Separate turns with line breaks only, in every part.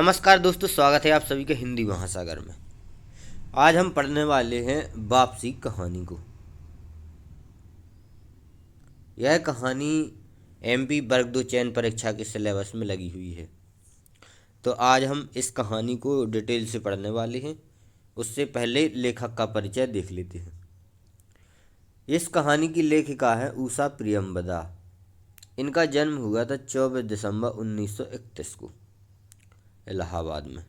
नमस्कार दोस्तों, स्वागत है आप सभी के हिंदी महासागर में। आज हम पढ़ने वाले हैं वापसी कहानी को। यह कहानी एमपी वर्ग 2 चयन परीक्षा के सिलेबस में लगी हुई है। तो आज हम इस कहानी को डिटेल से पढ़ने वाले हैं। उससे पहले लेखक का परिचय देख लेते हैं। इस कहानी की लेखिका है उषा प्रियंवदा। इनका जन्म हुआ था 24 दिसंबर 1931 को इलाहाबाद में।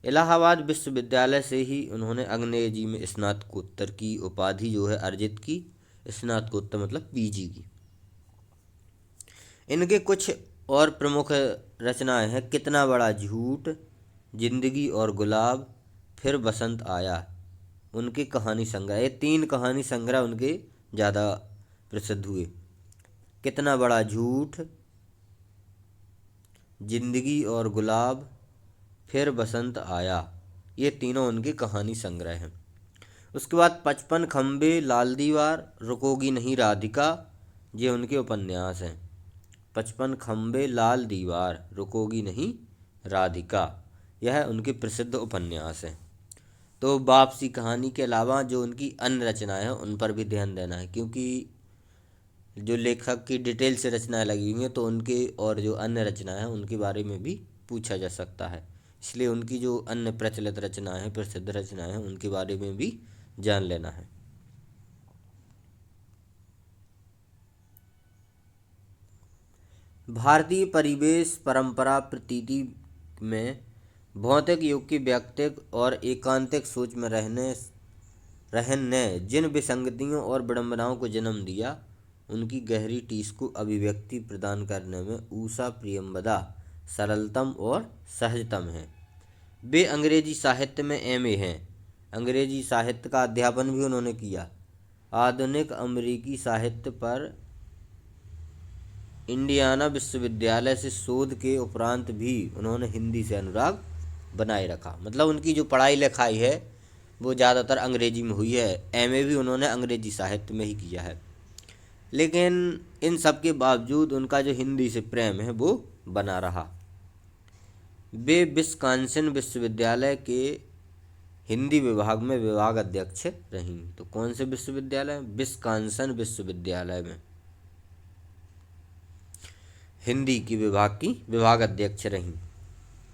इलाहाबाद विश्वविद्यालय से ही उन्होंने अंग्रेजी में स्नातकोत्तर की उपाधि जो है अर्जित की। स्नातकोत्तर मतलब पीजी की। इनके कुछ और प्रमुख रचनाएं हैं। कितना बड़ा झूठ, जिंदगी और गुलाब, फिर बसंत आया। उनके कहानी संग्रह, ये 3 कहानी संग्रह उनके ज़्यादा प्रसिद्ध हुए। कितना बड़ा झूठ, जिंदगी और गुलाब, फिर बसंत आया, ये तीनों उनके कहानी संग्रह हैं। उसके बाद 55 खंबे, लाल दीवार, रुकोगी नहीं राधिका, ये उनके उपन्यास हैं। 55 खंबे, लाल दीवार, रुकोगी नहीं राधिका, यह उनके प्रसिद्ध उपन्यास हैं। तो वापसी कहानी के अलावा जो उनकी अन्य रचनाएं हैं उन पर भी ध्यान देना है, क्योंकि जो लेखक की डिटेल से रचनाएं लगी हुई हैं तो उनके और जो अन्य रचनाएं हैं उनके बारे में भी पूछा जा सकता है। इसलिए उनकी जो अन्य प्रचलित रचनाएं हैं, प्रसिद्ध रचनाएं हैं, उनके बारे में भी जान लेना है। भारतीय परिवेश, परंपरा, प्रतीति में भौतिक युग की व्यक्तिक और एकांतिक सोच में रहन ने जिन विसंगतियों और विडंबनाओं को जन्म दिया, उनकी गहरी टीस को अभिव्यक्ति प्रदान करने में उषा प्रियंवदा सरलतम और सहजतम हैं। वे अंग्रेजी साहित्य में एमए हैं। अंग्रेजी साहित्य का अध्यापन भी उन्होंने किया। आधुनिक अमेरिकी साहित्य पर इंडियाना विश्वविद्यालय से शोध के उपरांत भी उन्होंने हिंदी से अनुराग बनाए रखा। मतलब उनकी जो पढ़ाई लिखाई है वो ज़्यादातर अंग्रेजी में हुई है। एमए भी उन्होंने अंग्रेजी साहित्य में ही किया है। लेकिन इन सब के बावजूद उनका जो हिंदी से प्रेम है वो बना रहा। वे विस्कॉन्सिन विश्वविद्यालय के हिंदी विभाग में विभाग अध्यक्ष रहीं। तो कौन से विश्वविद्यालय? विस्कॉन्सिन विश्वविद्यालय में हिंदी की विभाग अध्यक्ष रहीं।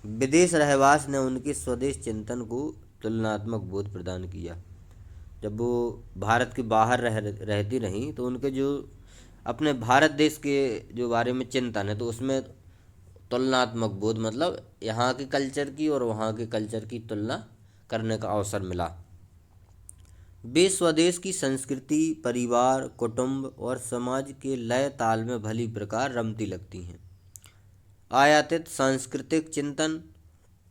विदेश रहवास ने उनके स्वदेश चिंतन को तुलनात्मक बोध प्रदान किया। जब वो भारत के बाहर रहती रहीं तो उनके जो अपने भारत देश के जो बारे में चिंतन है तो उसमें तुलनात्मक बोध मतलब यहाँ के कल्चर की और वहाँ के कल्चर की तुलना करने का अवसर मिला। वे स्वदेश की संस्कृति, परिवार, कुटुंब और समाज के लय ताल में भली प्रकार रमती लगती हैं। आयातित सांस्कृतिक चिंतन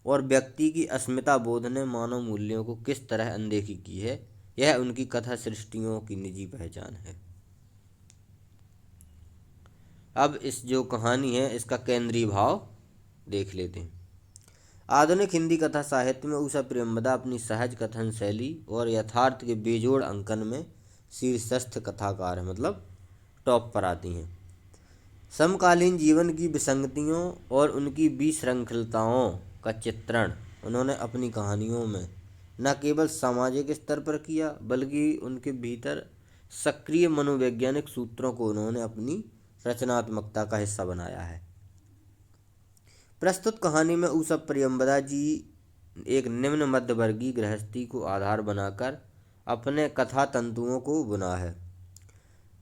और व्यक्ति की अस्मिता बोध ने मानव मूल्यों को किस तरह अनदेखी की है, यह उनकी कथा सृष्टियों की निजी पहचान है। अब इस जो कहानी है इसका केंद्रीय भाव देख लेते हैं। आधुनिक हिंदी कथा साहित्य में उषा प्रियंवदा अपनी सहज कथन शैली और यथार्थ के बेजोड़ अंकन में शीर्षस्थ कथाकार है, मतलब टॉप पर आती हैं। समकालीन जीवन की विसंगतियों और उनकी विशृंखलताओं का चित्रण उन्होंने अपनी कहानियों में न केवल सामाजिक स्तर पर किया बल्कि उनके भीतर सक्रिय मनोवैज्ञानिक सूत्रों को उन्होंने अपनी रचनात्मकता का हिस्सा बनाया है। प्रस्तुत कहानी में उषा प्रियंवदा जी एक निम्न मध्यवर्गीय गृहस्थी को आधार बनाकर अपने कथा तंतुओं को बुना है।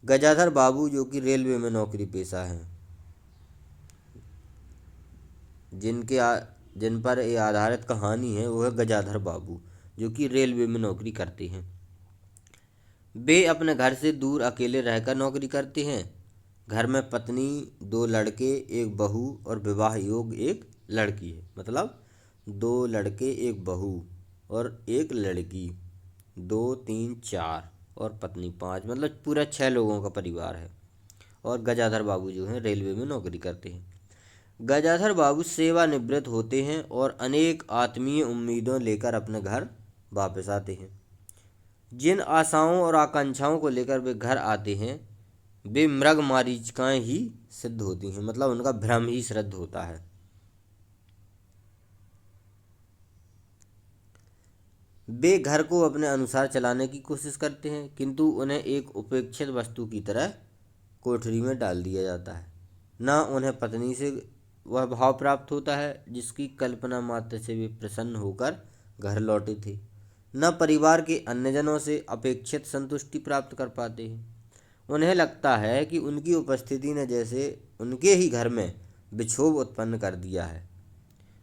गजाधर बाबू जो कि रेलवे में नौकरी पेशा हैं, जिन पर ये आधारित कहानी है वो है गजाधर बाबू जो कि रेलवे में नौकरी करते हैं। वे अपने घर से दूर अकेले रहकर नौकरी करते हैं। घर में पत्नी, 2 लड़के, एक बहू और विवाह योग्य एक लड़की है। मतलब 2 लड़के, एक बहू और एक लड़की, 2 3 4 और पत्नी 5, मतलब पूरा 6 लोगों का परिवार है। और गजाधर बाबू जो हैं रेलवे में नौकरी करते हैं। गजाधर बाबू सेवानिवृत्त होते हैं और अनेक आत्मीय उम्मीदों लेकर अपने घर वापस आते हैं। जिन आशाओं और आकांक्षाओं को लेकर वे घर आते हैं वे मृग मारीचिकाएं ही सिद्ध होती हैं, मतलब उनका भ्रम ही सिद्ध होता है। वे घर को अपने अनुसार चलाने की कोशिश करते हैं, किंतु उन्हें एक उपेक्षित वस्तु की तरह कोठरी में डाल दिया जाता है। न उन्हें पत्नी से वह भाव प्राप्त होता है जिसकी कल्पना मात्र से वे प्रसन्न होकर घर लौटे थे, न परिवार के अन्यजनों से अपेक्षित संतुष्टि प्राप्त कर पाते हैं। उन्हें लगता है कि उनकी उपस्थिति ने जैसे उनके ही घर में विक्षोभ उत्पन्न कर दिया है।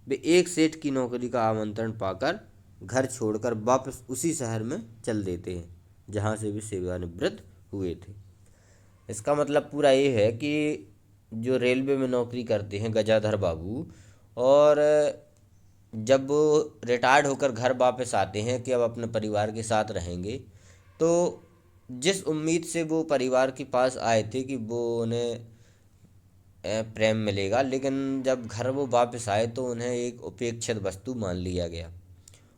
वे एक सेठ की नौकरी का आमंत्रण पाकर घर छोड़कर वापस उसी शहर में चल देते हैं जहाँ से वे सेवानिवृत्त हुए थे। इसका मतलब पूरा ये है कि जो रेलवे में नौकरी करते हैं गजाधर बाबू, और जब वो रिटायर्ड होकर घर वापस आते हैं कि अब अपने परिवार के साथ रहेंगे, तो जिस उम्मीद से वो परिवार के पास आए थे कि वो उन्हें प्रेम मिलेगा, लेकिन जब घर वो वापस आए तो उन्हें एक उपेक्षित वस्तु मान लिया गया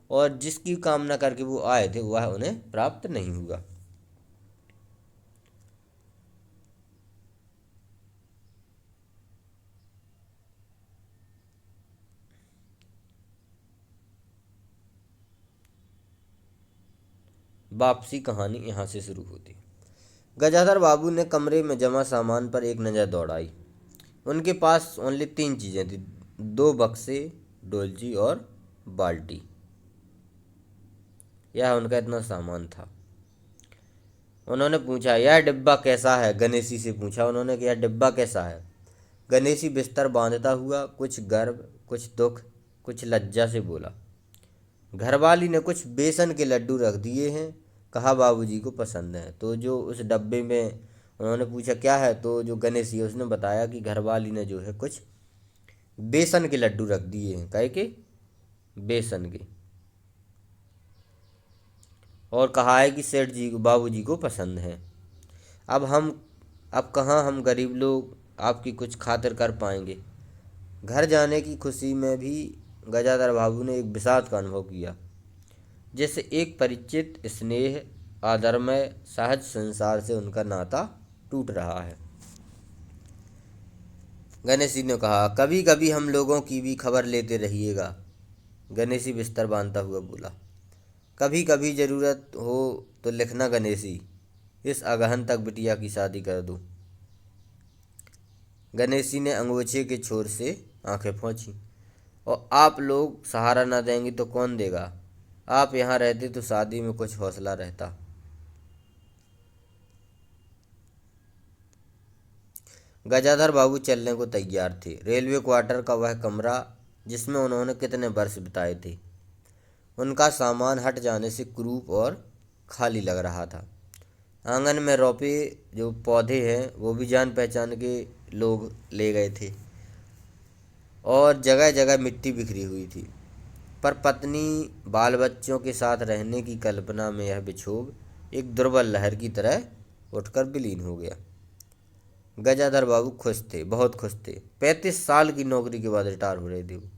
और जिसकी कामना करके वो आए थे वह उन्हें प्राप्त नहीं हुआ। वापसी कहानी यहाँ से शुरू होती। गजाधर बाबू ने कमरे में जमा सामान पर एक नज़र दौड़ाई। उनके पास ओनली 3 चीज़ें थी, 2 बक्से, डोलची और बाल्टी। यह उनका इतना सामान था। उन्होंने पूछा, यह डिब्बा कैसा है? गणेशी से पूछा उन्होंने कि यह डिब्बा कैसा है? गणेशी बिस्तर बांधता हुआ कुछ गर्व, कुछ दुख, कुछ लज्जा से बोला, घरवाली ने कुछ बेसन के लड्डू रख दिए हैं, कहा बाबूजी को पसंद है। तो जो उस डब्बे में उन्होंने पूछा क्या है, तो जो गणेशी है उसने बताया कि घरवाली ने जो है कुछ बेसन के लड्डू रख दिए हैं, काहे के? बेसन के, और कहा है कि सेठ जी को, बाबूजी को पसंद है। अब कहाँ हम गरीब लोग आपकी कुछ खातिर कर पाएंगे। घर जाने की खुशी में भी गजाधर बाबू ने एक विषाद का अनुभव किया, जैसे एक परिचित स्नेह आदरमय सहज संसार से उनका नाता टूट रहा है। गणेशी ने कहा, कभी कभी हम लोगों की भी खबर लेते रहिएगा। गणेशी बिस्तर बांधता हुआ बोला, कभी कभी ज़रूरत हो तो लिखना गणेशी, इस अगहन तक बिटिया की शादी कर दूं। गणेशी ने अंगोछे के छोर से आंखें पोंछी, और आप लोग सहारा न देंगे तो कौन देगा? आप यहाँ रहते तो शादी में कुछ हौसला रहता। गजाधर बाबू चलने को तैयार थे। रेलवे क्वार्टर का वह कमरा जिसमें उन्होंने कितने वर्ष बिताए थे, उनका सामान हट जाने से कुरूप और खाली लग रहा था। आंगन में रोपे जो पौधे हैं वो भी जान पहचान के लोग ले गए थे और जगह जगह मिट्टी बिखरी हुई थी। पर पत्नी बाल बच्चों के साथ रहने की कल्पना में यह विक्षोभ एक दुर्बल लहर की तरह उठकर विलीन हो गया। गजाधर बाबू खुश थे, बहुत खुश थे। 35 साल की नौकरी के बाद रिटायर हो रहे थे वो।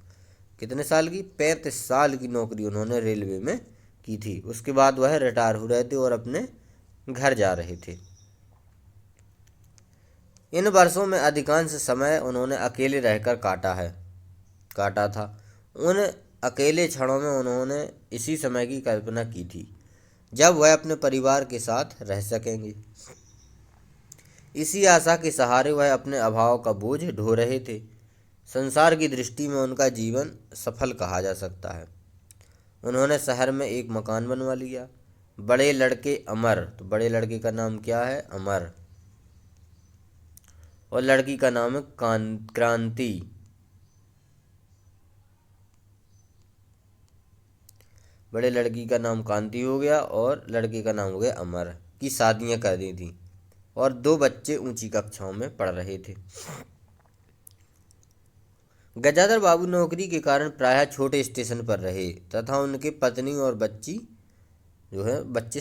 कितने साल की? 35 साल की नौकरी उन्होंने रेलवे में की थी। उसके बाद वह रिटायर हो रहे थे और अपने घर जा रहे थे। इन वर्षों में अधिकांश समय उन्होंने अकेले रहकर काटा था। उन अकेले क्षणों में उन्होंने इसी समय की कल्पना की थी जब वह अपने परिवार के साथ रह सकेंगे। इसी आशा के सहारे वह अपने अभाव का बोझ ढो रहे थे। संसार की दृष्टि में उनका जीवन सफल कहा जा सकता है। उन्होंने शहर में एक मकान बनवा लिया। बड़े लड़के अमर, तो बड़े लड़के का नाम क्या है? अमर, और लड़की का नाम है क्रांति। बड़े लड़की का नाम कांति हो गया और लड़के का नाम हो गया अमर, की शादियां कर दी थी और 2 बच्चे ऊंची कक्षाओं में पढ़ रहे थे। गजाधर बाबू नौकरी के कारण प्रायः छोटे स्टेशन पर रहे तथा उनके पत्नी और बच्चे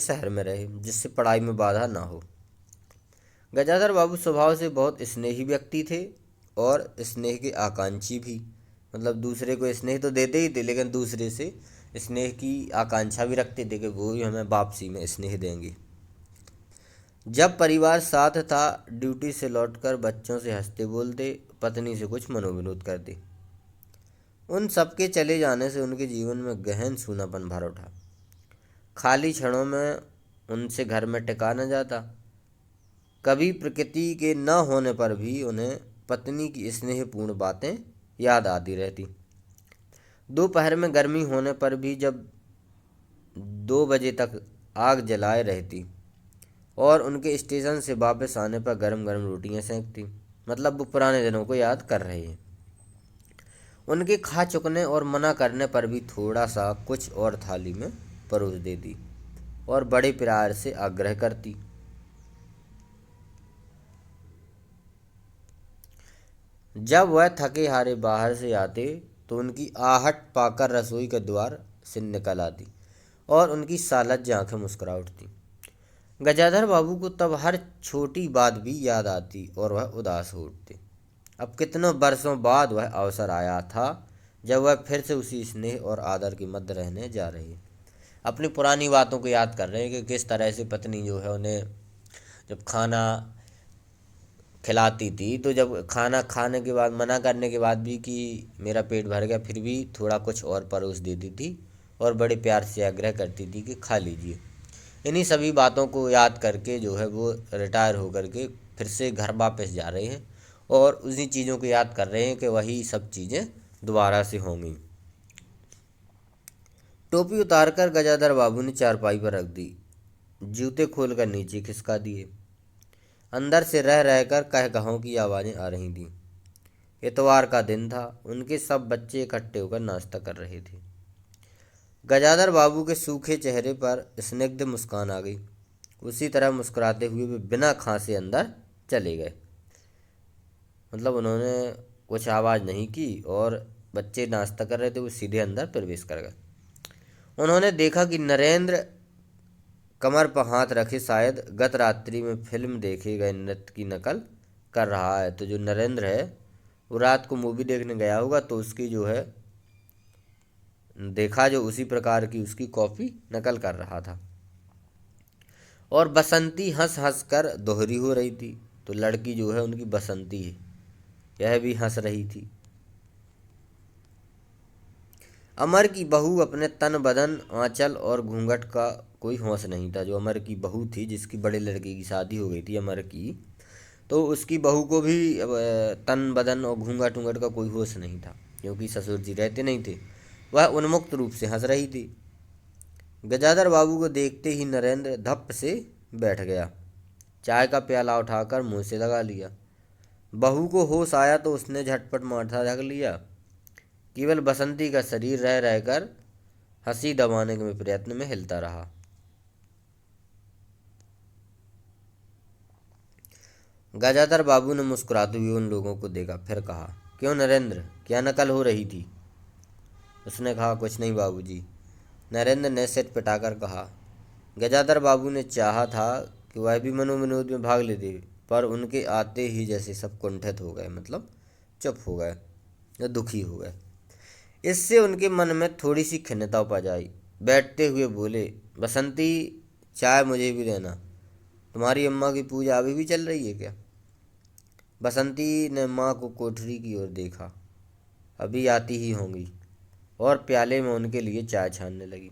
शहर में रहे, जिससे पढ़ाई में बाधा ना हो। गजाधर बाबू स्वभाव से बहुत स्नेही व्यक्ति थे और स्नेह के आकांक्षी भी। मतलब दूसरे को स्नेह तो देते ही थे, लेकिन दूसरे से स्नेह की आकांक्षा भी रखते थे कि वो भी हमें वापसी में स्नेह देंगे। जब परिवार साथ था, ड्यूटी से लौटकर बच्चों से हंसते बोलते, पत्नी से कुछ मनोविनोद करते। उन सबके चले जाने से उनके जीवन में गहन सूनापन भर उठा। खाली क्षणों में उनसे घर में टिका न जाता। कभी प्रकृति के न होने पर भी उन्हें पत्नी की स्नेहपूर्ण बातें याद आती रहती। दोपहर में गर्मी होने पर भी जब 2 बजे तक आग जलाए रहती और उनके स्टेशन से वापस आने पर गरम गरम रोटियां सेंकती। मतलब वो पुराने दिनों को याद कर रहे हैं। उनके खा चुकने और मना करने पर भी थोड़ा सा कुछ और थाली में परोस देती और बड़े प्यार से आग्रह करती। जब वह थके हारे बाहर से आते तो उनकी आहट पाकर रसोई के द्वार से निकल आती और उनकी सालज्ज आंखें मुस्कुरा उठती। गजाधर बाबू को तब हर छोटी बात भी याद आती और वह उदास हो उठते। अब कितनों वर्षों बाद वह अवसर आया था जब वह फिर से उसी स्नेह और आदर के मध्य रहने जा रहे। अपनी पुरानी बातों को याद कर रहे हैं कि किस तरह से पत्नी जो है उन्हें जब खाना खिलाती थी, तो जब खाना खाने के बाद मना करने के बाद भी कि मेरा पेट भर गया, फिर भी थोड़ा कुछ और परोस देती थी और बड़े प्यार से आग्रह करती थी कि खा लीजिए। इन्हीं सभी बातों को याद करके जो है वो रिटायर होकर के फिर से घर वापस जा रहे हैं और उसी चीज़ों को याद कर रहे हैं कि वही सब चीज़ें दोबारा से होंगी। टोपी उतारकर गजाधर बाबू ने चारपाई पर रख दी, जूते खोलकर नीचे खिसका दिए। अंदर से रह रहकर कहकहाओं की आवाज़ें आ रही थीं। इतवार का दिन था। उनके सब बच्चे इकट्ठे होकर नाश्ता कर रहे थे। गजाधर बाबू के सूखे चेहरे पर स्निग्ध मुस्कान आ गई। उसी तरह मुस्कुराते हुए वे बिना खांसे अंदर चले गए। मतलब उन्होंने कुछ आवाज़ नहीं की और बच्चे नाश्ता कर रहे थे, वो सीधे अंदर प्रवेश कर गए। उन्होंने देखा कि नरेंद्र कमर पर हाथ रखे शायद गत रात्रि में फिल्म देखे गए नृत्य की नकल कर रहा है। तो जो नरेंद्र है वो रात को मूवी देखने गया होगा, तो उसकी जो है देखा जो उसी प्रकार की उसकी कॉपी नकल कर रहा था। और बसंती हंस हंस कर दोहरी हो रही थी। तो लड़की जो है उनकी बसंती है, यह भी हंस रही थी। अमर की बहू अपने तन बदन आंचल और घूंघट का कोई होश नहीं था। जो अमर की बहू थी, जिसकी बड़े लड़के की शादी हो गई थी अमर की, तो उसकी बहू को भी तन बदन और घूंघट ऊंघट का कोई होश नहीं था, क्योंकि ससुर जी रहते नहीं थे। वह उन्मुक्त रूप से हंस रही थी। गजाधर बाबू को देखते ही नरेंद्र धप्प से बैठ गया, चाय का प्याला उठाकर मुंह से लगा लिया। बहू को होश आया तो उसने झटपट माथा ढक लिया। केवल बसंती का शरीर रह रहकर हंसी दबाने के प्रयत्न में हिलता रहा। गजाधर बाबू ने मुस्कुराते हुए उन लोगों को देखा, फिर कहा, क्यों नरेंद्र, क्या नकल हो रही थी? उसने कहा, कुछ नहीं बाबूजी। नरेंद्र ने सिर पिटाकर कहा। गजाधर बाबू ने चाहा था कि वह भी मनोविनोद में भाग लेते, पर उनके आते ही जैसे सब कुंठित हो गए, मतलब चुप हो गए या दुखी हो गए। इससे उनके मन में थोड़ी सी खिन्नता उपज आई। बैठते हुए बोले, बसंती, चाय मुझे भी देना। तुम्हारी अम्मा की पूजा अभी भी चल रही है क्या? बसंती ने माँ को कोठरी की ओर देखा। अभी आती ही होंगी, और प्याले में उनके लिए चाय छानने लगी।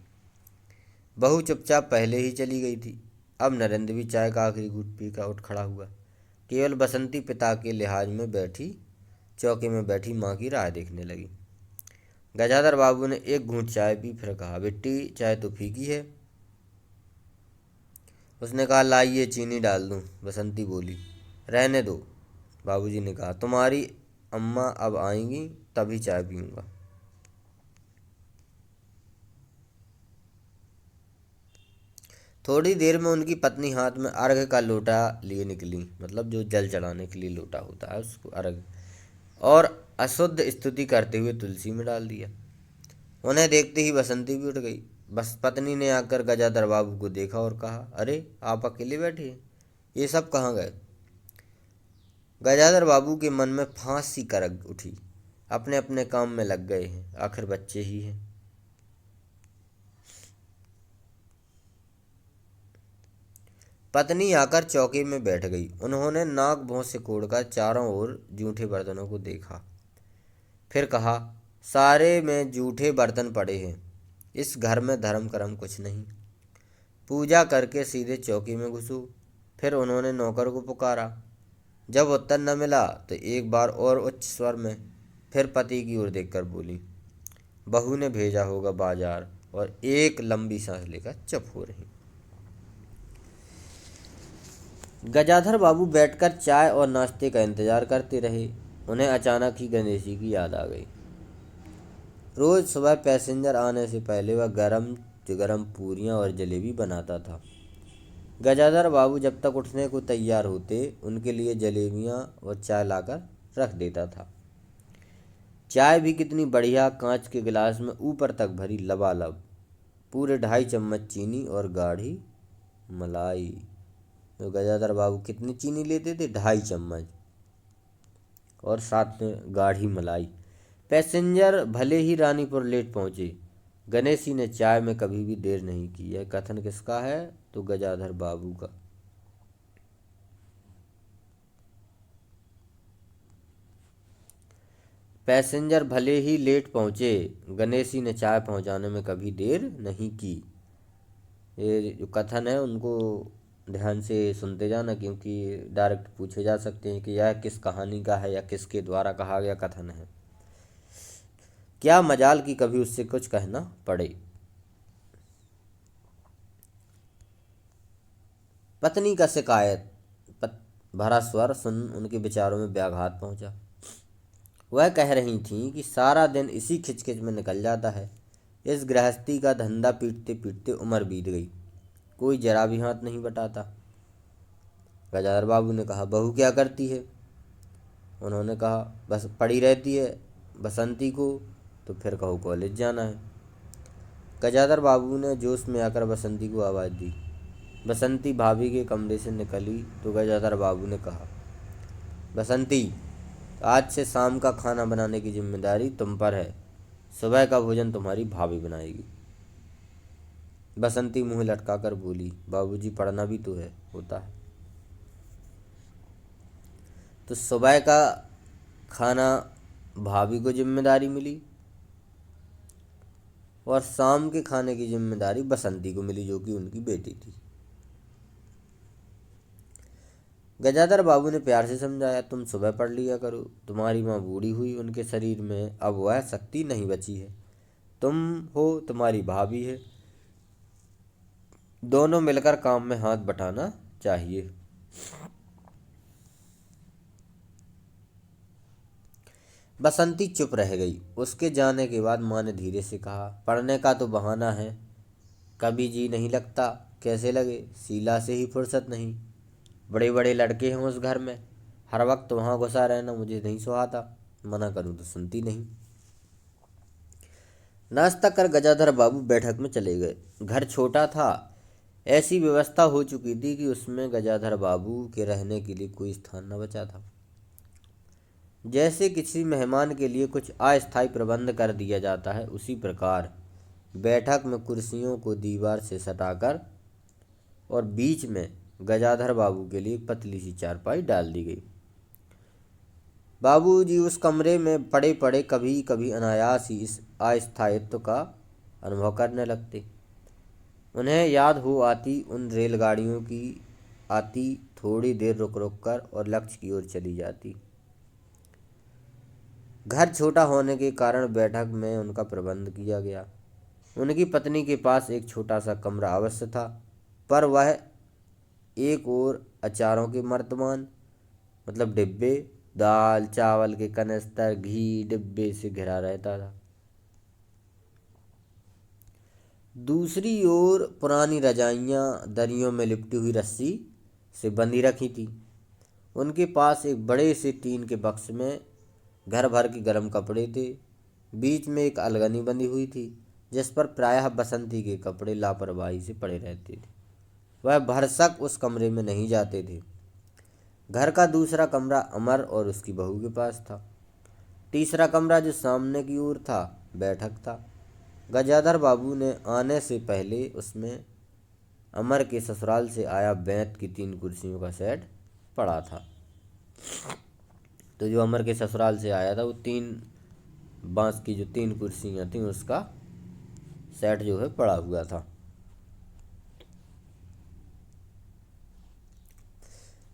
बहू चुपचाप पहले ही चली गई थी। अब नरेंद्र भी चाय का आखिरी घूंट पीकर उठ खड़ा हुआ। केवल बसंती पिता के लिहाज में बैठी चौके में बैठी माँ की राह देखने लगी। गजाधर बाबू ने एक घूंट चाय पी, फिर कहा, बेटी, चाय तो फीकी है। उसने कहा, लाइए चीनी डाल दूं। बसंती बोली, रहने दो। बाबूजी ने कहा, तुम्हारी अम्मा अब आएंगी तभी चाय पीऊंगा। थोड़ी देर में उनकी पत्नी हाथ में अर्घ का लोटा लिए निकली, मतलब जो जल चढ़ाने के लिए लोटा होता है उसको अर्घ, और अशुद्ध स्तुति करते हुए तुलसी में डाल दिया। उन्हें देखते ही बसंती भी उठ गई। बस पत्नी ने आकर गजाधर बाबू को देखा और कहा, अरे आप अकेले बैठे हैं, ये सब कहाँ गए? गजाधर बाबू के मन में फांस सी करक उठी। अपने अपने काम में लग गए हैं, आखिर बच्चे ही हैं। पत्नी आकर चौके में बैठ गई। उन्होंने नाक भौं से कोड़कर चारों ओर जूठे बर्तनों को देखा, फिर कहा, सारे में जूठे बर्तन पड़े हैं। इस घर में धर्म कर्म कुछ नहीं। पूजा करके सीधे चौकी में घुसूँ। फिर उन्होंने नौकर को पुकारा। जब उत्तर न मिला तो एक बार और उच्च स्वर में, फिर पति की ओर देखकर बोली, बहू ने भेजा होगा बाजार। और एक लंबी सांस लेकर चुप हो रही। गजाधर बाबू बैठकर चाय और नाश्ते का इंतजार करते रहे। उन्हें अचानक ही गणेशी की याद आ गई। रोज सुबह पैसेंजर आने से पहले वह गरम गरम पूरियां और जलेबी बनाता था। गजाधर बाबू जब तक उठने को तैयार होते उनके लिए जलेबियां और चाय लाकर रख देता था। चाय भी कितनी बढ़िया, कांच के गिलास में ऊपर तक भरी लबालब, पूरे 2.5 चम्मच चीनी और गाढ़ी मलाई। तो गजाधर बाबू कितनी चीनी लेते थे? 2.5 चम्मच, और साथ में गाढ़ी मलाई। पैसेंजर भले ही रानीपुर लेट पहुंचे, गणेशी ने चाय में कभी भी देर नहीं की। यह कथन किसका है? तो गजाधर बाबू का। पैसेंजर भले ही लेट पहुंचे, गणेशी ने चाय पहुंचाने में कभी देर नहीं की। ये जो कथन है उनको ध्यान से सुनते जाना, क्योंकि डायरेक्ट पूछे जा सकते हैं कि यह किस कहानी का है या किसके द्वारा कहा गया कथन है। क्या मजाल कि कभी उससे कुछ कहना पड़े। पत्नी का शिकायत भरा स्वर सुन उनके विचारों में व्याघात पहुंचा। वह कह रही थीं कि सारा दिन इसी खिचखिच में निकल जाता है। इस गृहस्थी का धंधा पीटते पीटते उम्र बीत गई, कोई जरा भी हाथ नहीं बटाता। गजाधर बाबू ने कहा, बहू क्या करती है? उन्होंने कहा, बस पड़ी रहती है बसंती को, तो फिर कहो कॉलेज जाना है। गजाधर बाबू ने जोश में आकर बसंती को आवाज़ दी। बसंती भाभी के कमरे से निकली तो गजाधर बाबू ने कहा, बसंती, आज से शाम का खाना बनाने की जिम्मेदारी तुम पर है। सुबह का भोजन तुम्हारी भाभी बनाएगी। बसंती मुंह लटकाकर बोली, बाबूजी पढ़ना भी तो है होता है। तो सुबह का खाना भाभी को जिम्मेदारी मिली और शाम के खाने की जिम्मेदारी बसंती को मिली, जो कि उनकी बेटी थी। गजाधर बाबू ने प्यार से समझाया, तुम सुबह पढ़ लिया करो, तुम्हारी माँ बूढ़ी हुई, उनके शरीर में अब वह शक्ति नहीं बची है। तुम हो, तुम्हारी भाभी है, दोनों मिलकर काम में हाथ बटाना चाहिए। बसंती चुप रह गई। उसके जाने के बाद माँ ने धीरे से कहा, पढ़ने का तो बहाना है, कभी जी नहीं लगता। कैसे लगे? शीला से ही फुर्सत नहीं। बड़े बड़े लड़के हैं उस घर में, हर वक्त वहाँ घुसा रहना मुझे नहीं सुहाता। मना करूँ तो सुनती नहीं। नाश्ता कर गजाधर बाबू बैठक में चले गए। घर छोटा था, ऐसी व्यवस्था हो चुकी थी कि उसमें गजाधर बाबू के रहने के लिए कोई स्थान न बचा था। जैसे किसी मेहमान के लिए कुछ अस्थायी प्रबंध कर दिया जाता है, उसी प्रकार बैठक में कुर्सियों को दीवार से सटाकर और बीच में गजाधर बाबू के लिए पतली सी चारपाई डाल दी गई। बाबूजी उस कमरे में पड़े पड़े कभी कभी अनायास ही इस अस्थायित्व का अनुभव करने लगते। उन्हें याद हो आती उन रेलगाड़ियों की, आती थोड़ी देर रुक रुक कर और लक्ष्य की ओर चली जाती। घर छोटा होने के कारण बैठक में उनका प्रबंध किया गया। उनकी पत्नी के पास एक छोटा सा कमरा अवश्य था, पर वह एक और अचारों के मर्तमान, मतलब डिब्बे, दाल चावल के कनस्तर, घी डिब्बे से घिरा रहता था। दूसरी ओर पुरानी रजाइयाँ दरियों में लिपटी हुई रस्सी से बंधी रखी थी। उनके पास एक बड़े से टीन के बक्स में घर भर के गर्म कपड़े थे। बीच में एक अलगनी बंधी हुई थी, जिस पर प्रायः बसंती के कपड़े लापरवाही से पड़े रहते थे। वह भरसक उस कमरे में नहीं जाते थे। घर का दूसरा कमरा अमर और उसकी बहू के पास था। तीसरा कमरा जो सामने की ओर था, बैठक था। गजाधर बाबू ने आने से पहले उसमें अमर के ससुराल से आया बेंत की 3 कुर्सियों का सेट पड़ा था। तो जो अमर के ससुराल से आया था वो 3 बांस की जो 3 कुर्सियाँ थीं उसका सेट जो है पड़ा हुआ था।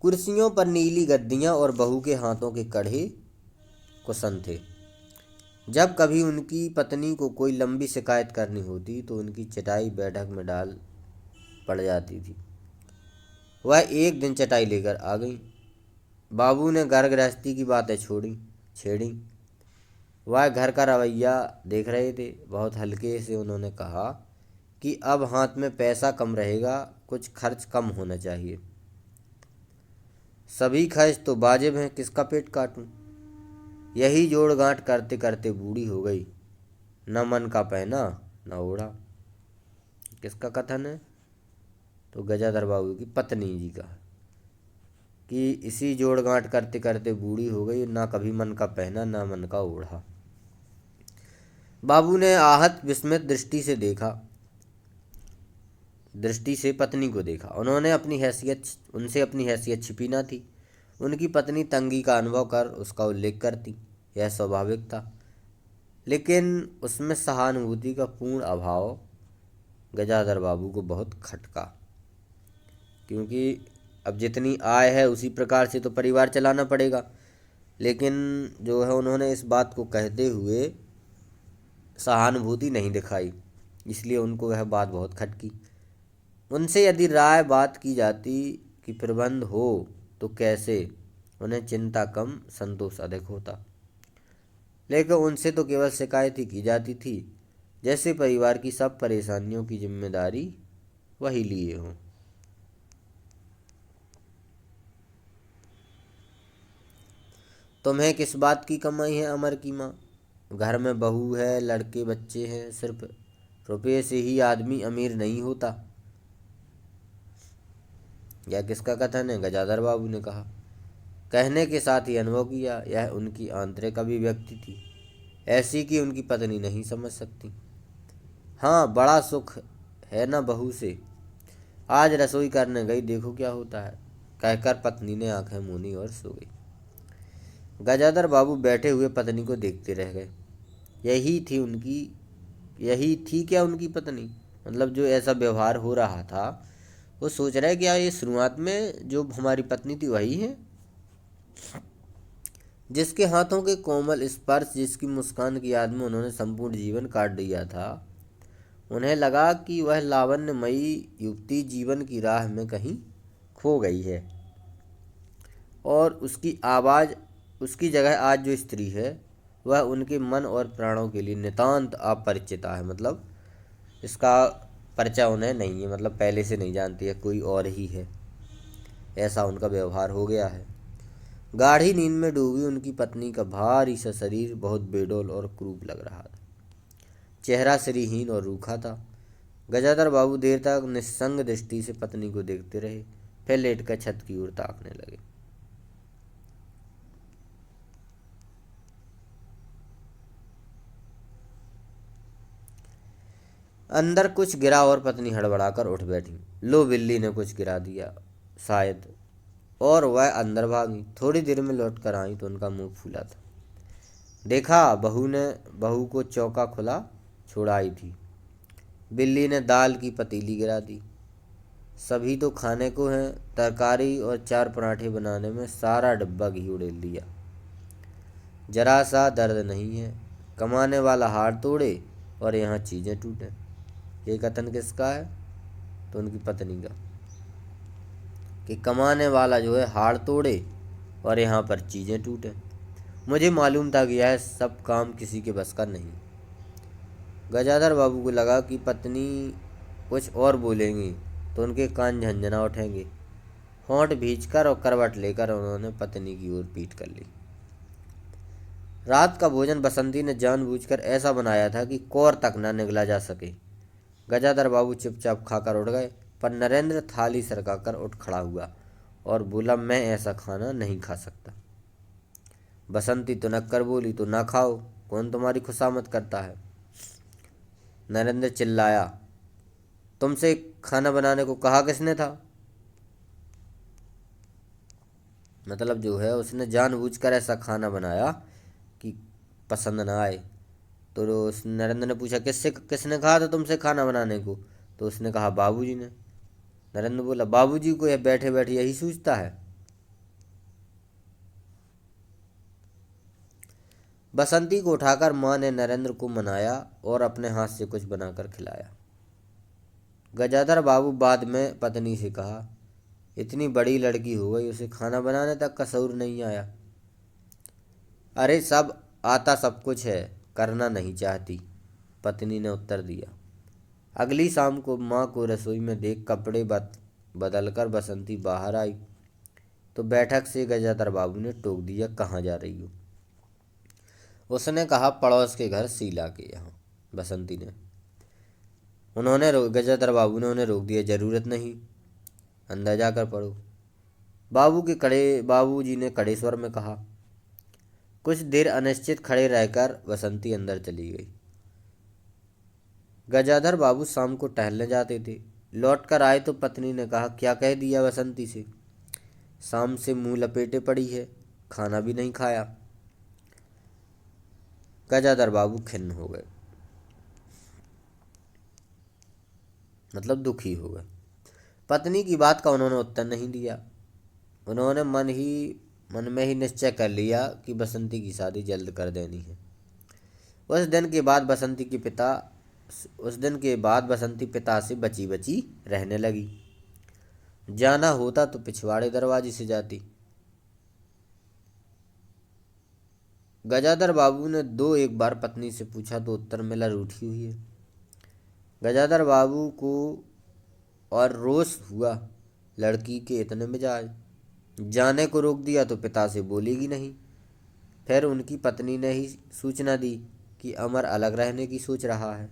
कुर्सियों पर नीली गद्दियां और बहू के हाथों के कड़े कुशन थे। जब कभी उनकी पत्नी को कोई लंबी शिकायत करनी होती तो उनकी चटाई बैठक में डाल पड़ जाती थी। वह एक दिन चटाई लेकर आ गई। बाबू ने घर गृहस्थी की बातें छेड़ी। वह घर का रवैया देख रहे थे। बहुत हल्के से उन्होंने कहा कि अब हाथ में पैसा कम रहेगा, कुछ खर्च कम होना चाहिए। सभी खर्च तो वाजिब हैं, किसका पेट काटूं। यही जोड़ गांठ करते करते बूढ़ी हो गई, न मन का पहना न ओढ़ा। किसका कथन है? तो गजाधर बाबू की पत्नी जी का, कि इसी जोड़ गांठ करते करते बूढ़ी हो गई, ना कभी मन का पहना ना मन का ओढ़ा। बाबू ने आहत विस्मित दृष्टि से पत्नी को देखा। उनसे अपनी हैसियत छिपी न थी। उनकी पत्नी तंगी का अनुभव कर उसका उल्लेख करती, यह स्वाभाविक था, लेकिन उसमें सहानुभूति का पूर्ण अभाव गजाधर बाबू को बहुत खटका। क्योंकि अब जितनी आय है उसी प्रकार से तो परिवार चलाना पड़ेगा, लेकिन जो है उन्होंने इस बात को कहते हुए सहानुभूति नहीं दिखाई, इसलिए उनको वह बात बहुत खटकी। उनसे यदि राय बात की जाती कि प्रबंध हो तो कैसे, उन्हें चिंता कम संतोष अधिक होता, लेकिन उनसे तो केवल शिकायत ही की जाती थी, जैसे परिवार की सब परेशानियों की जिम्मेदारी वही लिए हों। तुम्हें किस बात की कमाई है अमर की माँ? घर में बहू है, लड़के बच्चे हैं, सिर्फ रुपये से ही आदमी अमीर नहीं होता। यह किसका कथन है? गजाधर बाबू ने कहा। कहने के साथ ही अनुभव किया, यह उनकी आंतरिक अभिव्यक्ति थी, ऐसी कि उनकी पत्नी नहीं समझ सकती। हाँ, बड़ा सुख है ना बहू से। आज रसोई करने गई, देखो क्या होता है, कहकर पत्नी ने आंखें मूंदी और सो गई। गजाधर बाबू बैठे हुए पत्नी को देखते रह गए। यही थी क्या उनकी पत्नी? मतलब जो ऐसा व्यवहार हो रहा था, वो सोच रहे क्या ये शुरुआत में जो हमारी पत्नी थी वही है? जिसके हाथों के कोमल स्पर्श, जिसकी मुस्कान की याद में उन्होंने संपूर्ण जीवन काट दिया था, उन्हें लगा कि वह लावण्यमयी युवती जीवन की राह में कहीं खो गई है, और उसकी जगह आज जो स्त्री है वह उनके मन और प्राणों के लिए नितांत अपरिचिता है। मतलब इसका परिचय उन्हें नहीं है, मतलब पहले से नहीं जानती है, कोई और ही है, ऐसा उनका व्यवहार हो गया है। गाढ़ी नींद में डूबी उनकी पत्नी का भारी सा शरीर बहुत बेडौल और क्रूप लग रहा था। चेहरा श्रीहीन और रूखा था। गजाधर बाबू देर तक निस्संग दृष्टि से पत्नी को देखते रहे, फिर लेटकर छत की ओर ताकने लगे। अंदर कुछ गिरा और पत्नी हड़बड़ाकर उठ बैठी। लो, बिल्ली ने कुछ गिरा दिया शायद, और वह अंदर भागी। थोड़ी देर में लौट कर आई तो उनका मुंह फूला था। देखा, बहू को चौका खुला छुड़ाई थी। बिल्ली ने दाल की पतीली गिरा दी। सभी तो खाने को हैं, तरकारी और 4 पराठे बनाने में सारा डब्बा घी उड़ेल दिया। जरा सा दर्द नहीं है, कमाने वाला हार तोड़े और यहाँ चीज़ें टूटें। ये कथन किसका है? तो उनकी पत्नी का, कि कमाने वाला जो है हार तोड़े और यहाँ पर चीज़ें टूटें। मुझे मालूम था कि यह सब काम किसी के बस का नहीं। गजाधर बाबू को लगा कि पत्नी कुछ और बोलेंगी तो उनके कान झंझना उठेंगे। होंठ भींचकर और करवट लेकर उन्होंने पत्नी की ओर पीठ कर ली। रात का भोजन बसंती ने जानबूझकर ऐसा बनाया था कि कौर तक न निगला जा सके। गजाधर बाबू चुपचाप खाकर उठ गए, पर नरेंद्र थाली सरकाकर उठ खड़ा हुआ और बोला, मैं ऐसा खाना नहीं खा सकता। बसंती तुनक कर बोली, तो ना खाओ, कौन तुम्हारी खुशामद करता है? नरेंद्र चिल्लाया, तुमसे खाना बनाने को कहा किसने था? मतलब जो है उसने जानबूझकर ऐसा खाना बनाया कि पसंद ना आए। तो उस नरेंद्र ने पूछा, किसने कहा था तुमसे खाना बनाने को? तो उसने कहा, बाबूजी ने। नरेंद्र बोला, बाबूजी को यह बैठे बैठे यही सूझता है? बसंती को उठाकर माँ ने नरेंद्र को मनाया और अपने हाथ से कुछ बनाकर खिलाया। गजाधर बाबू बाद में पत्नी से कहा, इतनी बड़ी लड़की हो गई, उसे खाना बनाने तक का शऊर नहीं आया। अरे सब आता, सब कुछ है, करना नहीं चाहती, पत्नी ने उत्तर दिया। अगली शाम को माँ को रसोई में देख कपड़े बदलकर बसंती बाहर आई तो बैठक से गजाधर बाबू ने टोक दिया, कहाँ जा रही हो? उसने कहा, पड़ोस के घर शीला के यहाँ। बसंती ने गजाधर बाबू ने उन्हें रोक दिया, जरूरत नहीं, अंदर जाकर पढ़ो। बाबूजी ने कड़े स्वर में कहा। कुछ देर अनिश्चित खड़े रहकर बसंती अंदर चली गई। गजाधर बाबू शाम को टहलने जाते थे। लौट कर आए तो पत्नी ने कहा, क्या कह दिया बसंती से? शाम से मुंह लपेटे पड़ी है, खाना भी नहीं खाया। गजाधर बाबू खिन्न हो गए, मतलब दुखी हो गए। पत्नी की बात का उन्होंने उत्तर नहीं दिया। उन्होंने मन में ही निश्चय कर लिया कि बसंती की शादी जल्द कर देनी है। उस दिन के बाद बसंती पिता से बची बची रहने लगी। जाना होता तो पिछवाड़े दरवाजे से जाती। गजाधर बाबू ने एक बार पत्नी से पूछा तो उत्तर मिला, रूठी हुई है। गजाधर बाबू को और रोष हुआ, लड़की के इतने मिजाज। जाने को रोक दिया तो पिता से बोलेगी नहीं। फिर उनकी पत्नी ने ही सूचना दी कि अमर अलग रहने की सोच रहा है।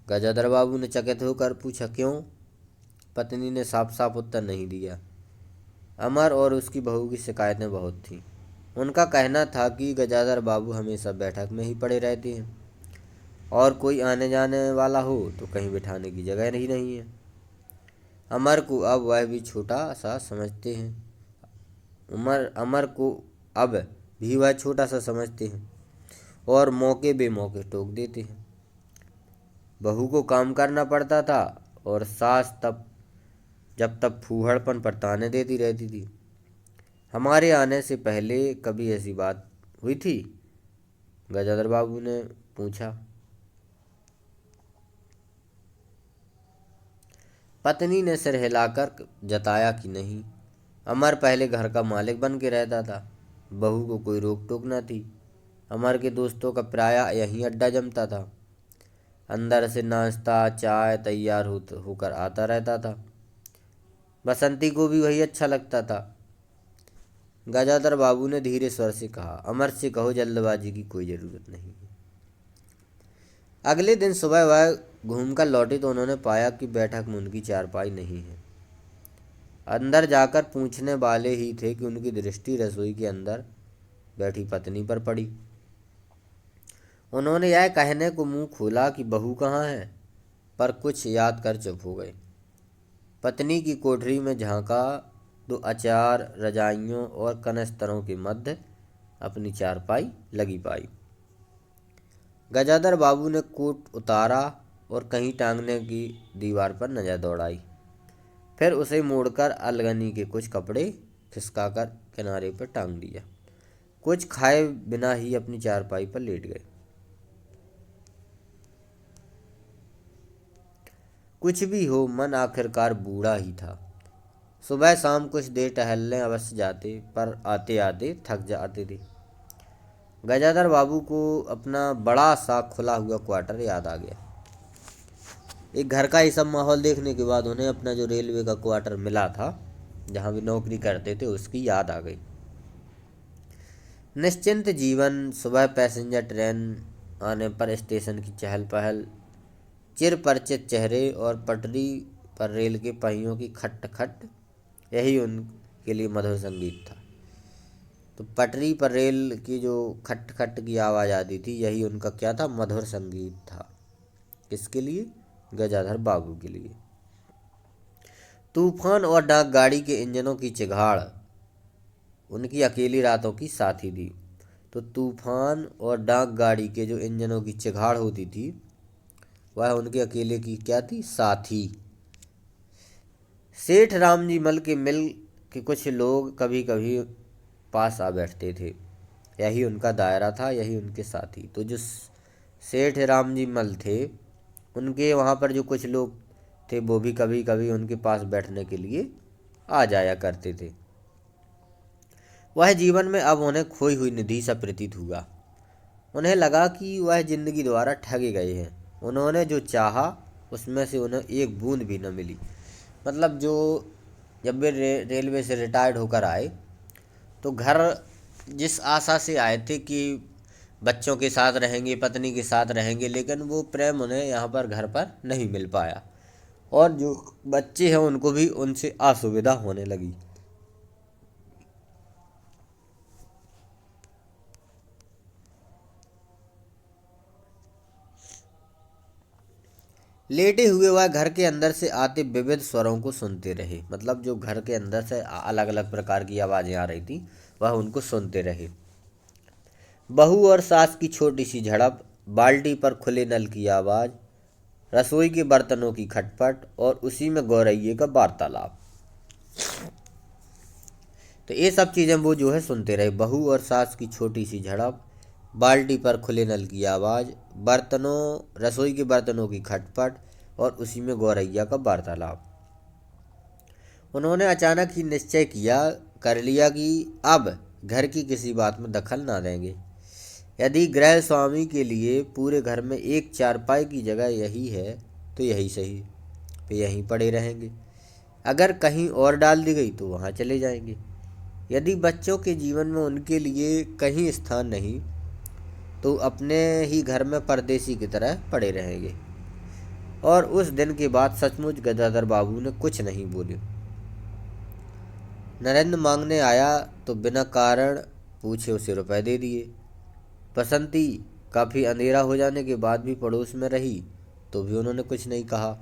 गजाधर बाबू ने चकित होकर पूछा, क्यों? पत्नी ने साफ साफ उत्तर नहीं दिया। अमर और उसकी बहू की शिकायतें बहुत थीं। उनका कहना था कि गजाधर बाबू हमेशा बैठक में ही पड़े रहते हैं और कोई आने जाने वाला हो तो कहीं बिठाने की जगह ही नहीं है। अमर को अब वह भी छोटा सा समझते हैं अमर को अब भी वह छोटा सा समझते हैं और मौके बेमौके टोक देते हैं। बहू को काम करना पड़ता था और सास जब तक फूहड़पन पर ताने देती रहती थी। हमारे आने से पहले कभी ऐसी बात हुई थी? गजाधर बाबू ने पूछा। पत्नी ने सिर हिलाकर जताया कि नहीं। अमर पहले घर का मालिक बन के रहता था, बहू को कोई रोक टोक न थी। अमर के दोस्तों का प्रायः यहीं अड्डा जमता था। अंदर से नाश्ता चाय तैयार होकर आता रहता था। बसंती को भी वही अच्छा लगता था। गजाधर बाबू ने धीरे स्वर से कहा, अमर से कहो जल्दबाजी की कोई जरूरत नहीं है। अगले दिन सुबह वह घूमकर लौटी तो उन्होंने पाया कि बैठक में उनकी चारपाई नहीं है। अंदर जाकर पूछने वाले ही थे कि उनकी दृष्टि रसोई के अंदर बैठी पत्नी पर पड़ी। उन्होंने यह कहने को मुंह खोला कि बहू कहाँ है, पर कुछ याद कर चुप हो गए। पत्नी की कोठरी में झांका तो अचार रजाइयों और कनस्तरों के मध्य अपनी चारपाई लगी पाई। गजाधर बाबू ने कोट उतारा और कहीं टांगने की दीवार पर नजर दौड़ाई। फिर उसे मोड़कर अलगनी के कुछ कपड़े खिसकाकर किनारे पर टांग दिया। कुछ खाए बिना ही अपनी चारपाई पर लेट गए। कुछ भी हो, मन आखिरकार बूढ़ा ही था। सुबह शाम कुछ देर टहलने अवश्य जाते, पर आते आते थक जाते थे। गजाधर बाबू को अपना बड़ा सा खुला हुआ क्वार्टर याद आ गया। एक घर का ये सब माहौल देखने के बाद उन्हें अपना जो रेलवे का क्वार्टर मिला था, जहाँ भी नौकरी करते थे, उसकी याद आ गई। निश्चिंत जीवन, सुबह पैसेंजर ट्रेन आने पर स्टेशन की चहल पहल, चिर परिचित चेहरे और पटरी पर रेल के पहियों की खट खट, यही उनके लिए मधुर संगीत था। तो पटरी पर रेल की जो खट खट की आवाज़ आती थी, यही उनका क्या था? मधुर संगीत था। किसके लिए? गजाधर बाबू के लिए। तूफान और डाक गाड़ी के इंजनों की चिघाड़ उनकी अकेली रातों की साथी थी। तो तूफान और डाक गाड़ी के जो इंजनों की चिघाड़ होती थी, वह उनके अकेले की क्या थी? साथी। सेठ रामजी मल के मिल के कुछ लोग कभी कभी पास आ बैठते थे। यही उनका दायरा था, यही उनके साथी। तो जो सेठ राम जी मल थे, उनके वहाँ पर जो कुछ लोग थे वो भी कभी कभी उनके पास बैठने के लिए आ जाया करते थे। वह जीवन में अब उन्हें खोई हुई निधि सा प्रतीत हुआ। उन्हें लगा कि वह जिंदगी द्वारा ठगे गए हैं। उन्होंने जो चाहा उसमें से उन्हें एक बूंद भी न मिली। मतलब जो जब वे रेलवे से रिटायर्ड होकर आए तो घर जिस आशा से आए थे कि बच्चों के साथ रहेंगे, पत्नी के साथ रहेंगे, लेकिन वो प्रेम उन्हें यहाँ पर घर पर नहीं मिल पाया और जो बच्चे हैं उनको भी उनसे असुविधा होने लगी। लेटे हुए वह घर के अंदर से आते विविध स्वरों को सुनते रहे। मतलब जो घर के अंदर से अलग अलग प्रकार की आवाज़ें आ रही थी वह उनको सुनते रहे। बहू और सास की छोटी सी झड़प, बाल्टी पर खुले नल की आवाज़, रसोई के बर्तनों की खटपट और उसी में गौरैये का वार्तालाप। तो ये सब चीज़ें वो जो है सुनते रहे। बहू और सास की छोटी सी झड़प, बाल्टी पर खुले नल की आवाज़, रसोई के बर्तनों की खटपट और उसी में गौरैया का वार्तालाप। उन्होंने अचानक ही निश्चय कर लिया कि अब घर की किसी बात में दखल ना देंगे। यदि गृह स्वामी के लिए पूरे घर में एक चारपाई की जगह यही है तो यही सही, वे यहीं पड़े रहेंगे। अगर कहीं और डाल दी गई तो वहाँ चले जाएंगे। यदि बच्चों के जीवन में उनके लिए कहीं स्थान नहीं तो अपने ही घर में परदेसी की तरह पड़े रहेंगे। और उस दिन के बाद सचमुच गदाधर बाबू ने कुछ नहीं बोले। नरेंद्र मांगने आया तो बिना कारण पूछे उसे रुपए दे दिए। बसंती काफ़ी अंधेरा हो जाने के बाद भी पड़ोस में रही तो भी उन्होंने कुछ नहीं कहा।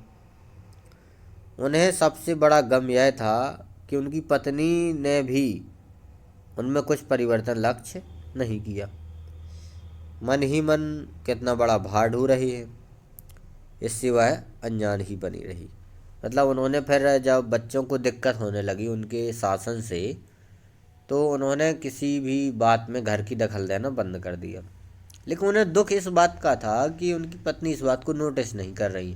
उन्हें सबसे बड़ा गम यह था कि उनकी पत्नी ने भी उनमें कुछ परिवर्तन लक्ष्य नहीं किया। मन ही मन कितना बड़ा भार ढो रही है, इससे वह अनजान ही बनी रही। मतलब उन्होंने फिर जब बच्चों को दिक्कत होने लगी उनके शासन से तो उन्होंने किसी भी बात में घर की दखल देना बंद कर दिया। लेकिन उन्हें दुख इस बात का था कि उनकी पत्नी इस बात को नोटिस नहीं कर रही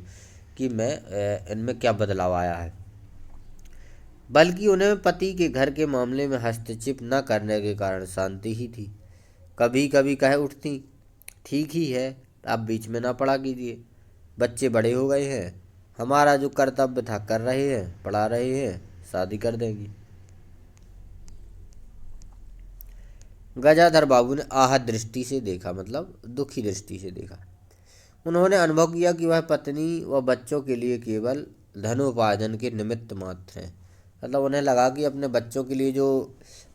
कि इनमें क्या बदलाव आया है। बल्कि उन्हें पति के घर के मामले में हस्तक्षेप न करने के कारण शांति ही थी। कभी कभी कह उठती, ठीक ही है, आप बीच में ना पड़ा कीजिए, बच्चे बड़े हो गए हैं, हमारा जो कर्तव्य था कर रहे हैं, पढ़ा रहे हैं, शादी कर देंगी। गजाधर बाबू ने आहत दृष्टि से देखा, मतलब दुखी दृष्टि से देखा। उन्होंने अनुभव किया कि वह पत्नी व बच्चों के लिए केवल धनोपार्जन के निमित्त मात्र हैं। मतलब उन्हें लगा कि अपने बच्चों के लिए जो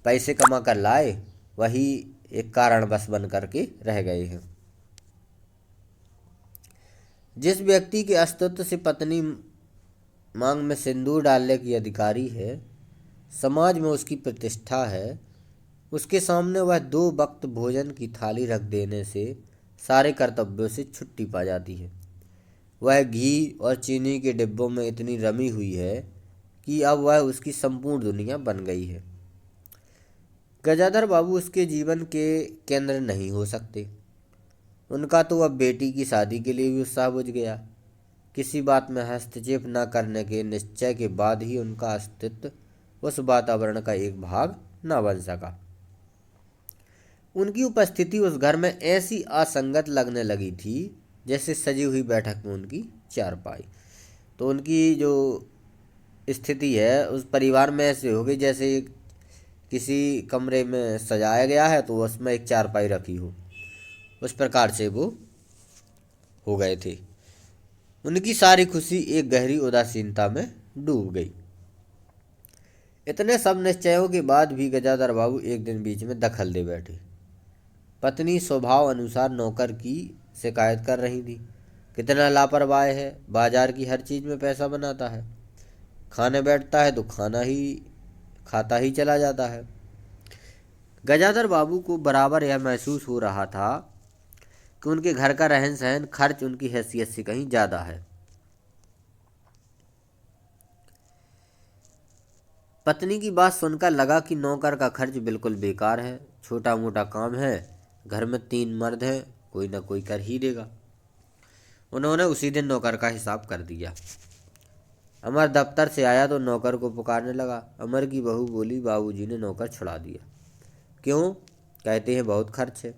पैसे कमा कर लाए वही एक कारण बस बन करके रह गए हैं। जिस व्यक्ति के अस्तित्व से पत्नी मांग में सिंदूर डालने की अधिकारी है, समाज में उसकी प्रतिष्ठा है, उसके सामने वह 2 वक्त भोजन की थाली रख देने से सारे कर्तव्यों से छुट्टी पा जाती है। वह घी और चीनी के डिब्बों में इतनी रमी हुई है कि अब वह उसकी संपूर्ण दुनिया बन गई है। गजाधर बाबू उसके जीवन के केंद्र नहीं हो सकते। उनका तो अब बेटी की शादी के लिए भी उत्साह बुझ गया। किसी बात में हस्तक्षेप न करने के निश्चय के बाद ही उनका अस्तित्व उस वातावरण का एक भाग न बन सका। उनकी उपस्थिति उस घर में ऐसी असंगत लगने लगी थी जैसे सजी हुई बैठक में उनकी चारपाई। तो उनकी जो स्थिति है उस परिवार में ऐसे हो गई जैसे किसी कमरे में सजाया गया है तो उसमें एक चारपाई रखी हो, उस प्रकार से वो हो गए थे। उनकी सारी खुशी एक गहरी उदासीनता में डूब गई। इतने सब निश्चयों के बाद भी गजाधर बाबू एक दिन बीच में दखल दे बैठे। पत्नी स्वभाव अनुसार नौकर की शिकायत कर रही थी, कितना लापरवाह है, बाजार की हर चीज़ में पैसा बनाता है, खाने बैठता है तो खाता ही चला जाता है। गजाधर बाबू को बराबर यह महसूस हो रहा था कि उनके घर का रहन सहन खर्च उनकी हैसियत से कहीं ज़्यादा है। पत्नी की बात सुनकर लगा कि नौकर का खर्च बिल्कुल बेकार है, छोटा मोटा काम है, घर में 3 मर्द हैं, कोई ना कोई कर ही देगा। उन्होंने उसी दिन नौकर का हिसाब कर दिया। अमर दफ्तर से आया तो नौकर को पुकारने लगा। अमर की बहू बोली, बाबूजी ने नौकर छुड़ा दिया। क्यों? कहते हैं बहुत खर्च है।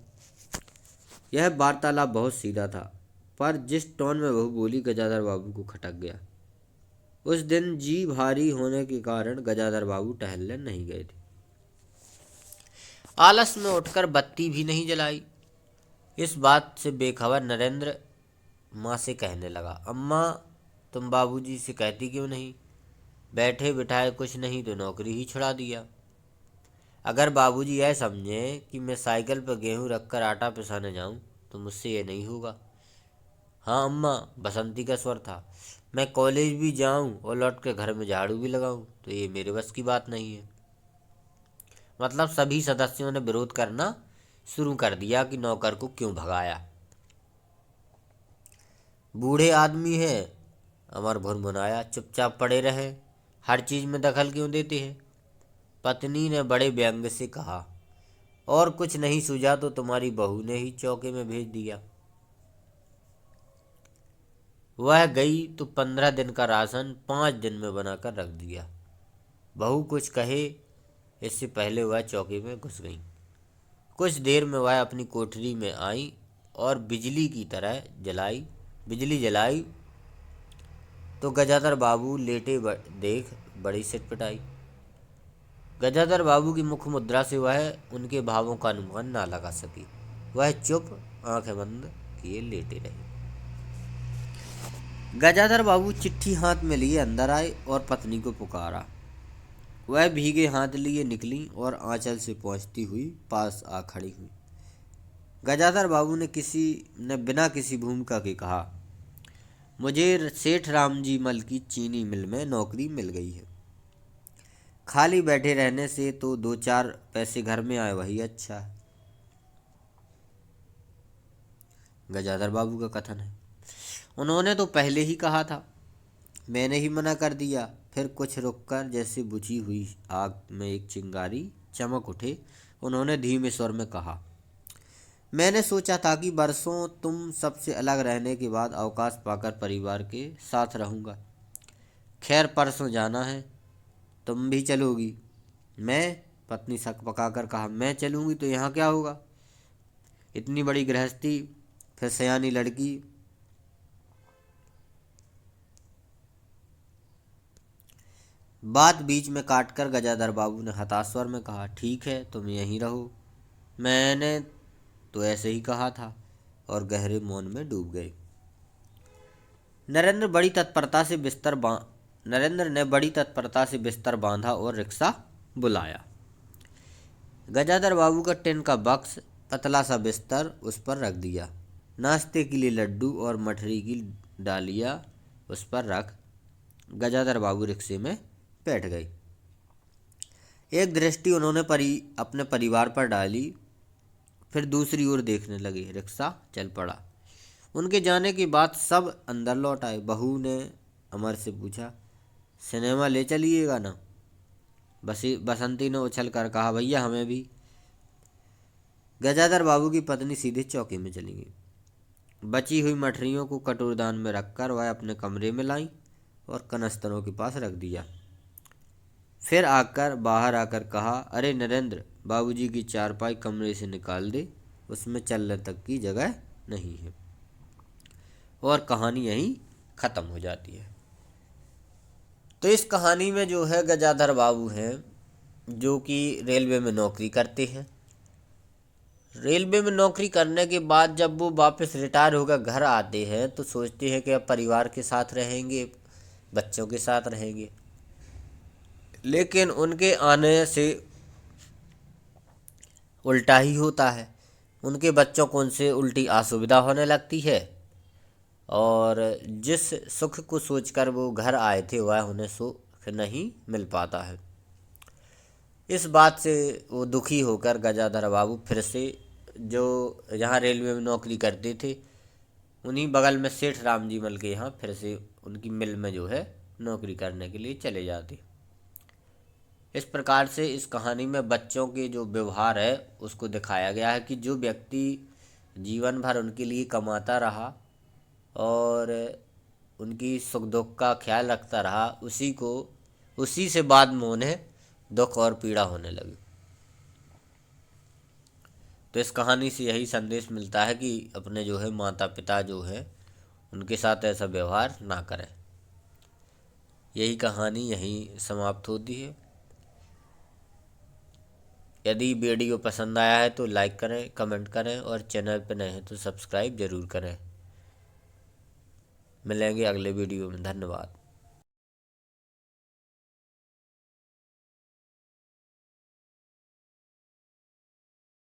यह वार्तालाप बहुत सीधा था, पर जिस टोन में बहू बोली गजाधर बाबू को खटक गया। उस दिन जी भारी होने के कारण गजाधर बाबू टहलने नहीं गए थे। आलस में उठकर बत्ती भी नहीं जलाई। इस बात से बेखबर नरेंद्र माँ से कहने लगा, अम्मा तुम बाबूजी से कहती क्यों नहीं? बैठे बिठाए कुछ नहीं तो नौकरी ही छुड़ा दिया। अगर बाबूजी यह समझे कि मैं साइकिल पर गेहूं रखकर आटा पिसाने जाऊं तो मुझसे ये नहीं होगा। हाँ अम्मा, बसंती का स्वर था, मैं कॉलेज भी जाऊं और लौट के घर में झाड़ू भी लगाऊं तो ये मेरे बस की बात नहीं है। मतलब सभी सदस्यों ने विरोध करना शुरू कर दिया कि नौकर को क्यों भगाया। बूढ़े आदमी है, अमर भुनभुनाया, चुपचाप पड़े रहे, हर चीज में दखल क्यों देते हैं? पत्नी ने बड़े व्यंग से कहा, और कुछ नहीं सूझा तो तुम्हारी बहू ने ही चौके में भेज दिया। वह गई तो 15 दिन का राशन 5 दिन में बनाकर रख दिया। बहू कुछ कहे इससे पहले वह चौके में घुस गई। कुछ देर में वह अपनी कोठरी में आई और बिजली जलाई तो गजाधर बाबू लेटे देख बड़ी सिटपिटाई। गजाधर बाबू की मुख मुद्रा से वह उनके भावों का अनुमान ना लगा सकी। वह चुप आंखें बंद किए लेटे रहे। गजाधर बाबू चिट्ठी हाथ में लिए अंदर आए और पत्नी को पुकारा। वह भीगे हाथ लिए निकली और आंचल से पहुंचती हुई पास आ खड़ी हुई। गजाधर बाबू ने बिना किसी भूमिका के कहा, मुझे सेठ रामजी मल की चीनी मिल में नौकरी मिल गई है। खाली बैठे रहने से तो 2-4 पैसे घर में आए वही अच्छा है। गजाधर बाबू का कथन है, उन्होंने तो पहले ही कहा था, मैंने ही मना कर दिया। फिर कुछ रुककर जैसे बुझी हुई आग में एक चिंगारी चमक उठे, उन्होंने धीमे स्वर में कहा, मैंने सोचा था कि बरसों तुम सबसे अलग रहने के बाद अवकाश पाकर परिवार के साथ रहूँगा। खैर परसों जाना है, तुम भी चलोगी? मैं? पत्नी शक पकाकर कहा, मैं चलूँगी तो यहाँ क्या होगा? इतनी बड़ी गृहस्थी, फिर सयानी लड़की। बात बीच में काटकर गजाधर बाबू ने हताश स्वर में कहा, ठीक है तुम यहीं रहो, मैंने तो ऐसे ही कहा था, और गहरे मौन में डूब गए। नरेंद्र ने बड़ी तत्परता से बिस्तर बांधा और रिक्शा बुलाया। गजाधर बाबू का टिन का बक्स, पतला सा बिस्तर उस पर रख दिया। नाश्ते के लिए लड्डू और मठरी की डालियाँ उस पर रख गजाधर बाबू रिक्शे में बैठ गए। एक दृष्टि उन्होंने अपने परिवार पर डाली, फिर दूसरी ओर देखने लगे। रिक्शा चल पड़ा। उनके जाने के बाद सब अंदर लौट आए। बहू ने अमर से पूछा, सिनेमा ले चलिएगा ना? बसंती ने उछल कर कहा, भैया हमें भी। गजाधर बाबू की पत्नी सीधे चौकी में चली गई। बची हुई मठरियों को कटोरदान में रखकर वह अपने कमरे में लाई और कनस्तरों के पास रख दिया। फिर बाहर आकर कहा, अरे नरेंद्र, बाबूजी की चारपाई कमरे से निकाल दे, उसमें चलने तक की जगह नहीं है। और कहानी यहीं ख़त्म हो जाती है। तो इस कहानी में जो है गजाधर बाबू हैं जो कि रेलवे में नौकरी करते हैं। रेलवे में नौकरी करने के बाद जब वो वापस रिटायर होकर घर आते हैं तो सोचते हैं कि अब परिवार के साथ रहेंगे, बच्चों के साथ रहेंगे। लेकिन उनके आने से उल्टा ही होता है। उनके बच्चों को उनसे उल्टी असुविधा होने लगती है और जिस सुख को सोचकर वो घर आए थे वह उन्हें सुख नहीं मिल पाता है। इस बात से वो दुखी होकर गजाधर बाबू फिर से जो यहाँ रेलवे में नौकरी करते थे उन्हीं बगल में सेठ रामजी मल के यहाँ फिर से उनकी मिल में जो है नौकरी करने के लिए चले जाते। इस प्रकार से इस कहानी में बच्चों के जो व्यवहार है उसको दिखाया गया है कि जो व्यक्ति जीवन भर उनके लिए कमाता रहा और उनकी सुख दुख का ख्याल रखता रहा, उसी से बाद में उन्हें दुख और पीड़ा होने लगी। तो इस कहानी से यही संदेश मिलता है कि अपने जो है माता पिता जो है उनके साथ ऐसा व्यवहार ना करें। यही कहानी यहीं समाप्त होती है। यदि वीडियो पसंद आया है तो लाइक करें, कमेंट करें और चैनल पर नए हैं तो सब्सक्राइब ज़रूर करें। मिलेंगे अगले वीडियो में। धन्यवाद।